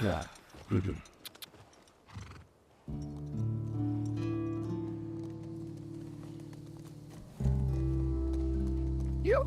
Yeah. Good. Yo.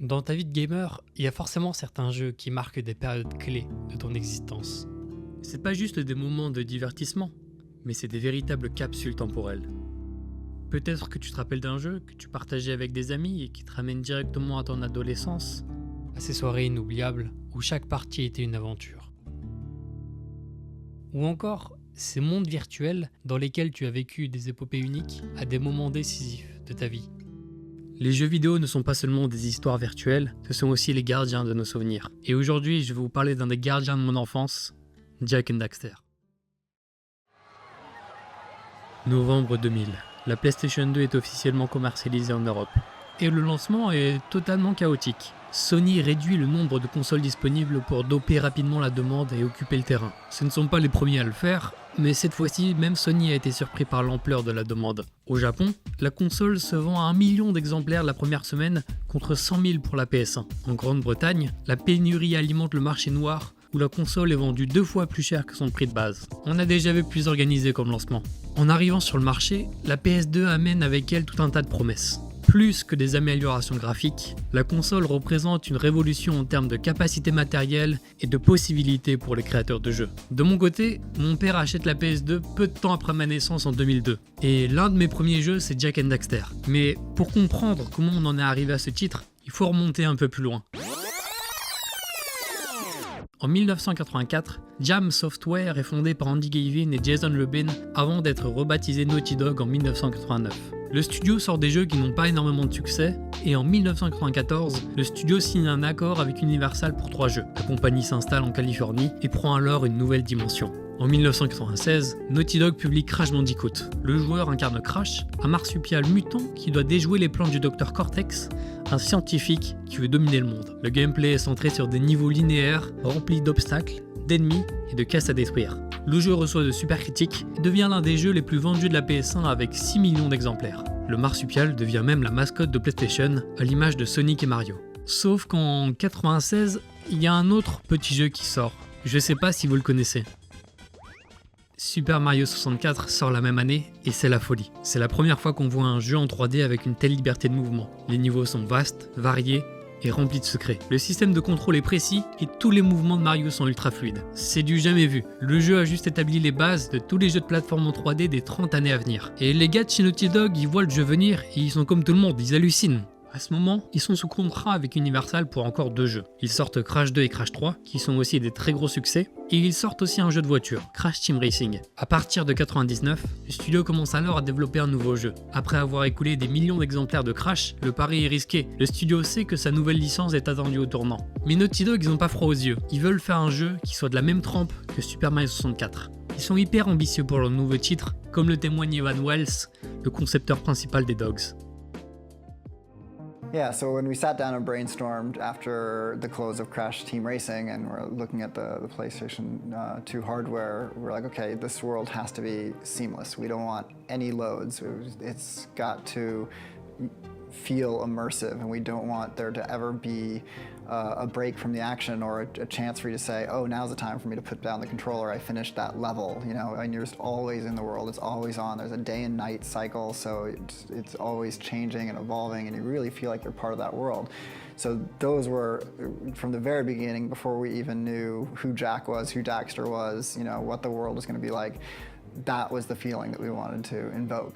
Dans ta vie de gamer, il y a forcément certains jeux qui marquent des périodes clés de ton existence. C'est pas juste des moments de divertissement, mais c'est des véritables capsules temporelles. Peut-être que tu te rappelles d'un jeu que tu partageais avec des amis et qui te ramène directement à ton adolescence, à ces soirées inoubliables où chaque partie était une aventure. Ou encore, ces mondes virtuels dans lesquels tu as vécu des épopées uniques à des moments décisifs de ta vie. Les jeux vidéo ne sont pas seulement des histoires virtuelles, ce sont aussi les gardiens de nos souvenirs. Et aujourd'hui, je vais vous parler d'un des gardiens de mon enfance, Jak and Daxter. Novembre 2000, la PlayStation 2 est officiellement commercialisée en Europe. Et le lancement est totalement chaotique. Sony réduit le nombre de consoles disponibles pour doper rapidement la demande et occuper le terrain. Ce ne sont pas les premiers à le faire, mais cette fois-ci, même Sony a été surpris par l'ampleur de la demande. Au Japon, la console se vend à 1 million d'exemplaires la première semaine contre 100 000 pour la PS1. En Grande-Bretagne, la pénurie alimente le marché noir où la console est vendue 2 fois plus cher que son prix de base. On a déjà vu plus organisé comme lancement. En arrivant sur le marché, la PS2 amène avec elle tout un tas de promesses. Plus que des améliorations graphiques, la console représente une révolution en termes de capacité matérielle et de possibilités pour les créateurs de jeux. De mon côté, mon père achète la PS2 peu de temps après ma naissance en 2002. Et l'un de mes premiers jeux, c'est Jak and Daxter. Mais pour comprendre comment on en est arrivé à ce titre, il faut remonter un peu plus loin. En 1984, Jam Software est fondé par Andy Gavin et Jason Lubin avant d'être rebaptisé Naughty Dog en 1989. Le studio sort des jeux qui n'ont pas énormément de succès et en 1994, le studio signe un accord avec Universal pour 3 jeux. La compagnie s'installe en Californie et prend alors une nouvelle dimension. En 1996, Naughty Dog publie Crash Bandicoot. Le joueur incarne Crash, un marsupial mutant qui doit déjouer les plans du Dr Cortex, un scientifique qui veut dominer le monde. Le gameplay est centré sur des niveaux linéaires remplis d'obstacles, d'ennemis et de caisses à détruire. Le jeu reçoit de super critiques et devient l'un des jeux les plus vendus de la PS1 avec 6 millions d'exemplaires. Le marsupial devient même la mascotte de PlayStation à l'image de Sonic et Mario. Sauf qu'en 96, il y a un autre petit jeu qui sort. Je sais pas si vous le connaissez. Super Mario 64 sort la même année et c'est la folie. C'est la première fois qu'on voit un jeu en 3D avec une telle liberté de mouvement. Les niveaux sont vastes, variés et remplis de secrets. Le système de contrôle est précis et tous les mouvements de Mario sont ultra fluides. C'est du jamais vu. Le jeu a juste établi les bases de tous les jeux de plateforme en 3D des 30 années à venir. Et les gars de chez Naughty Dog, ils voient le jeu venir et ils sont comme tout le monde, ils hallucinent. À ce moment, ils sont sous contrat avec Universal pour encore 2 jeux. Ils sortent Crash 2 et Crash 3, qui sont aussi des très gros succès, et ils sortent aussi un jeu de voiture, Crash Team Racing. À partir de 99, le studio commence alors à développer un nouveau jeu. Après avoir écoulé des millions d'exemplaires de Crash, le pari est risqué. Le studio sait que sa nouvelle licence est attendue au tournant. Mais Naughty Dog, ils ont pas froid aux yeux. Ils veulent faire un jeu qui soit de la même trempe que Super Mario 64. Ils sont hyper ambitieux pour leur nouveau titre, comme le témoigne Evan Wells, le concepteur principal des Dogs. Yeah, so when we sat down and brainstormed after the close of Crash Team Racing and we're looking at the PlayStation 2 hardware, we're like, okay, this world has to be seamless. We don't want any loads. It's got to feel immersive, and we don't want there to ever be a break from the action or a chance for you to say, oh, now's the time for me to put down the controller, I finished that level, you know, and you're just always in the world, it's always on. There's a day and night cycle, so it's always changing and evolving, and you really feel like you're part of that world. So those were, from the very beginning, before we even knew who Jak was, who Daxter was, you know, what the world was going to be like, that was the feeling that we wanted to invoke.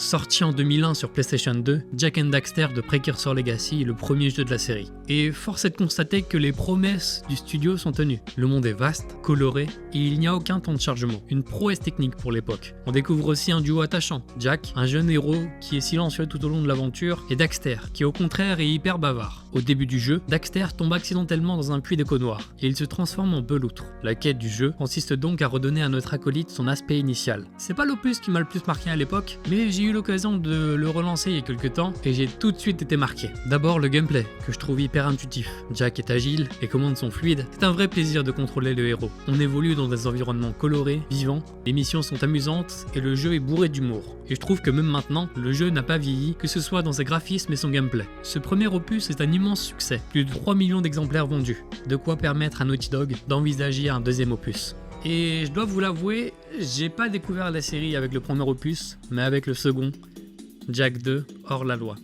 Sorti en 2001 sur PlayStation 2, Jak and Daxter de Precursor Legacy est le premier jeu de la série. Et force est de constater que les promesses du studio sont tenues. Le monde est vaste, coloré, et il n'y a aucun temps de chargement. Une prouesse technique pour l'époque. On découvre aussi un duo attachant, Jak, un jeune héros qui est silencieux tout au long de l'aventure, et Daxter, qui au contraire est hyper bavard. Au début du jeu, Daxter tombe accidentellement dans un puits d'écho noir, et il se transforme en beloutre. La quête du jeu consiste donc à redonner à notre acolyte son aspect initial. C'est pas l'opus qui m'a le plus marqué à l'époque, mais j'ai eu l'occasion de le relancer il y a quelques temps et j'ai tout de suite été marqué. D'abord le gameplay, que je trouve hyper intuitif. Jak est agile, les commandes sont fluides, c'est un vrai plaisir de contrôler le héros. On évolue dans des environnements colorés, vivants, les missions sont amusantes et le jeu est bourré d'humour. Et je trouve que même maintenant, le jeu n'a pas vieilli, que ce soit dans ses graphismes et son gameplay. Ce premier opus est un immense succès, plus de 3 millions d'exemplaires vendus, de quoi permettre à Naughty Dog d'envisager un deuxième opus. Et je dois vous l'avouer, j'ai pas découvert la série avec le premier opus, mais avec le second, Jak 2, hors la loi.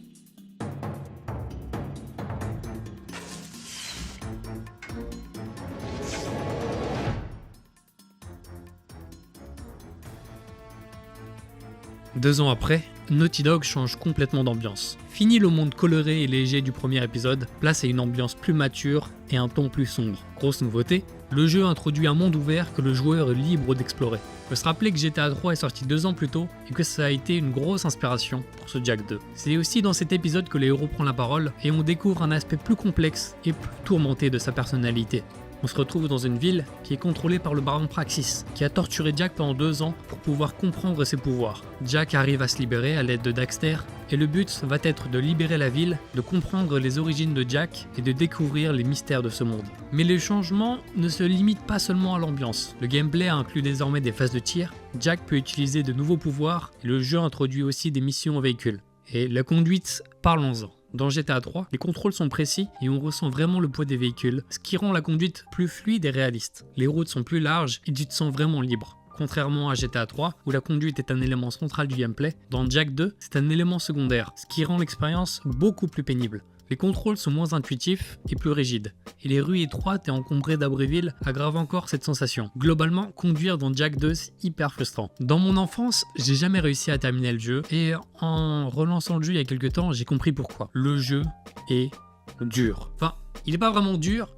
Deux ans après, Naughty Dog change complètement d'ambiance. Fini le monde coloré et léger du premier épisode, place à une ambiance plus mature et un ton plus sombre. Grosse nouveauté, le jeu introduit un monde ouvert que le joueur est libre d'explorer. Il faut se rappeler que GTA 3 est sorti 2 ans plus tôt et que ça a été une grosse inspiration pour ce Jak 2. C'est aussi dans cet épisode que le héros prend la parole et on découvre un aspect plus complexe et plus tourmenté de sa personnalité. On se retrouve dans une ville qui est contrôlée par le baron Praxis, qui a torturé Jak pendant 2 ans pour pouvoir comprendre ses pouvoirs. Jak arrive à se libérer à l'aide de Daxter, et le but va être de libérer la ville, de comprendre les origines de Jak et de découvrir les mystères de ce monde. Mais les changements ne se limitent pas seulement à l'ambiance. Le gameplay inclut désormais des phases de tir, Jak peut utiliser de nouveaux pouvoirs, et le jeu introduit aussi des missions en véhicule. Et la conduite, parlons-en. Dans GTA 3, les contrôles sont précis et on ressent vraiment le poids des véhicules, ce qui rend la conduite plus fluide et réaliste. Les routes sont plus larges et tu te sens vraiment libre. Contrairement à GTA 3, où la conduite est un élément central du gameplay, dans Jak 2, c'est un élément secondaire, ce qui rend l'expérience beaucoup plus pénible. Les contrôles sont moins intuitifs et plus rigides, et les rues étroites et encombrées d'abris-villes aggravent encore cette sensation. Globalement, conduire dans Jak 2 c'est hyper frustrant. Dans mon enfance, j'ai jamais réussi à terminer le jeu, et en relançant le jeu il y a quelques temps, j'ai compris pourquoi. Le jeu est dur. Enfin, il n'est pas vraiment dur,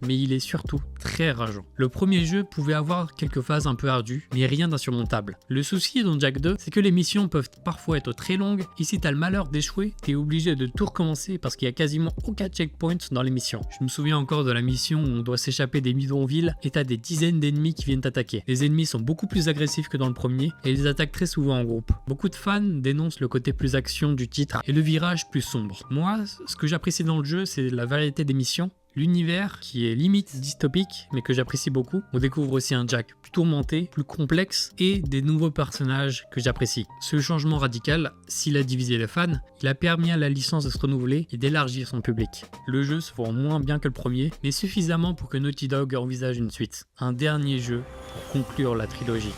mais il est surtout très rageant. Le premier jeu pouvait avoir quelques phases un peu ardues, mais rien d'insurmontable. Le souci dans Jak 2, c'est que les missions peuvent parfois être très longues, et si t'as le malheur d'échouer, t'es obligé de tout recommencer parce qu'il y a quasiment aucun checkpoint dans les missions. Je me souviens encore de la mission où on doit s'échapper des bidonvilles, et t'as des dizaines d'ennemis qui viennent t'attaquer. Les ennemis sont beaucoup plus agressifs que dans le premier, et ils attaquent très souvent en groupe. Beaucoup de fans dénoncent le côté plus action du titre, et le virage plus sombre. Moi, ce que j'apprécie dans le jeu, c'est la variété des missions, l'univers qui est limite dystopique mais que j'apprécie beaucoup. On découvre aussi un Jak plus tourmenté, plus complexe et des nouveaux personnages que j'apprécie. Ce changement radical, s'il a divisé les fans, il a permis à la licence de se renouveler et d'élargir son public. Le jeu se vend moins bien que le premier, mais suffisamment pour que Naughty Dog envisage une suite. Un dernier jeu pour conclure la trilogie.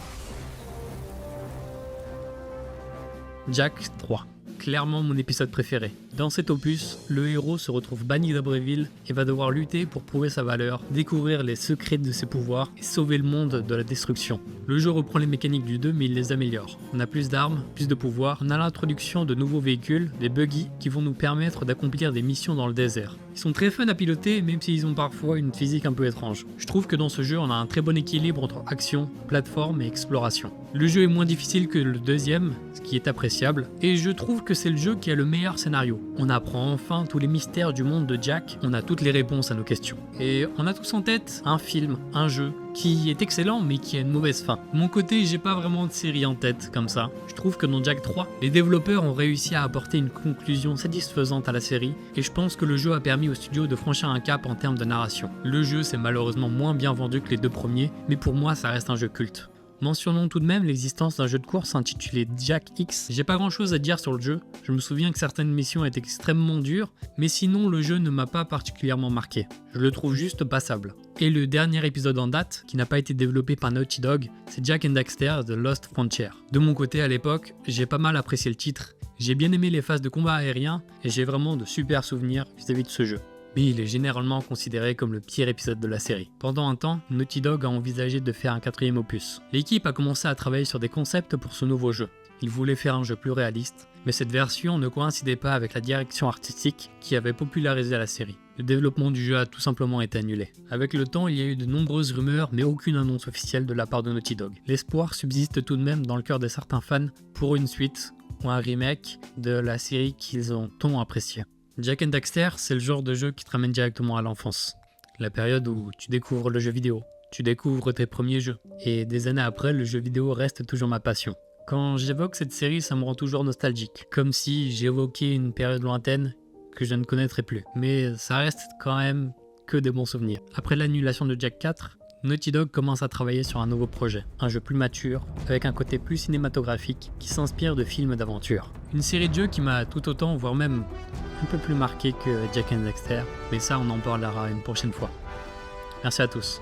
Jak 3. Clairement mon épisode préféré. Dans cet opus, le héros se retrouve banni d'Abbeville et va devoir lutter pour prouver sa valeur, découvrir les secrets de ses pouvoirs et sauver le monde de la destruction. Le jeu reprend les mécaniques du 2 mais il les améliore. On a plus d'armes, plus de pouvoirs, on a l'introduction de nouveaux véhicules, des buggy qui vont nous permettre d'accomplir des missions dans le désert. Ils sont très fun à piloter même s'ils ont parfois une physique un peu étrange. Je trouve que dans ce jeu on a un très bon équilibre entre action, plateforme et exploration. Le jeu est moins difficile que le deuxième, ce qui est appréciable, et je trouve que c'est le jeu qui a le meilleur scénario. On apprend enfin tous les mystères du monde de Jak, on a toutes les réponses à nos questions. Et on a tous en tête un film, un jeu, qui est excellent mais qui a une mauvaise fin. De mon côté, j'ai pas vraiment de série en tête comme ça. Je trouve que dans Jak 3, les développeurs ont réussi à apporter une conclusion satisfaisante à la série, et je pense que le jeu a permis au studio de franchir un cap en termes de narration. Le jeu s'est malheureusement moins bien vendu que les 2 premiers, mais pour moi ça reste un jeu culte. Mentionnons tout de même l'existence d'un jeu de course intitulé Jak X. J'ai pas grand chose à dire sur le jeu, je me souviens que certaines missions étaient extrêmement dures, mais sinon le jeu ne m'a pas particulièrement marqué. Je le trouve juste passable. Et le dernier épisode en date, qui n'a pas été développé par Naughty Dog, c'est Jak and Daxter The Lost Frontier. De mon côté à l'époque, j'ai pas mal apprécié le titre, j'ai bien aimé les phases de combat aérien, et j'ai vraiment de super souvenirs vis-à-vis de ce jeu. Mais il est généralement considéré comme le pire épisode de la série. Pendant un temps, Naughty Dog a envisagé de faire un 4e opus. L'équipe a commencé à travailler sur des concepts pour ce nouveau jeu. Ils voulaient faire un jeu plus réaliste, mais cette version ne coïncidait pas avec la direction artistique qui avait popularisé la série. Le développement du jeu a tout simplement été annulé. Avec le temps, il y a eu de nombreuses rumeurs, mais aucune annonce officielle de la part de Naughty Dog. L'espoir subsiste tout de même dans le cœur de certains fans pour une suite ou un remake de la série qu'ils ont tant appréciée. Jak and Daxter, c'est le genre de jeu qui te ramène directement à l'enfance. La période où tu découvres le jeu vidéo, tu découvres tes premiers jeux, et des années après, le jeu vidéo reste toujours ma passion. Quand j'évoque cette série, ça me rend toujours nostalgique, comme si j'évoquais une période lointaine que je ne connaîtrais plus. Mais ça reste quand même que des bons souvenirs. Après l'annulation de Jak 4, Naughty Dog commence à travailler sur un nouveau projet, un jeu plus mature, avec un côté plus cinématographique qui s'inspire de films d'aventure. Une série de jeux qui m'a tout autant, voire même un peu plus marqué que Jak and Daxter, mais ça on en parlera une prochaine fois. Merci à tous.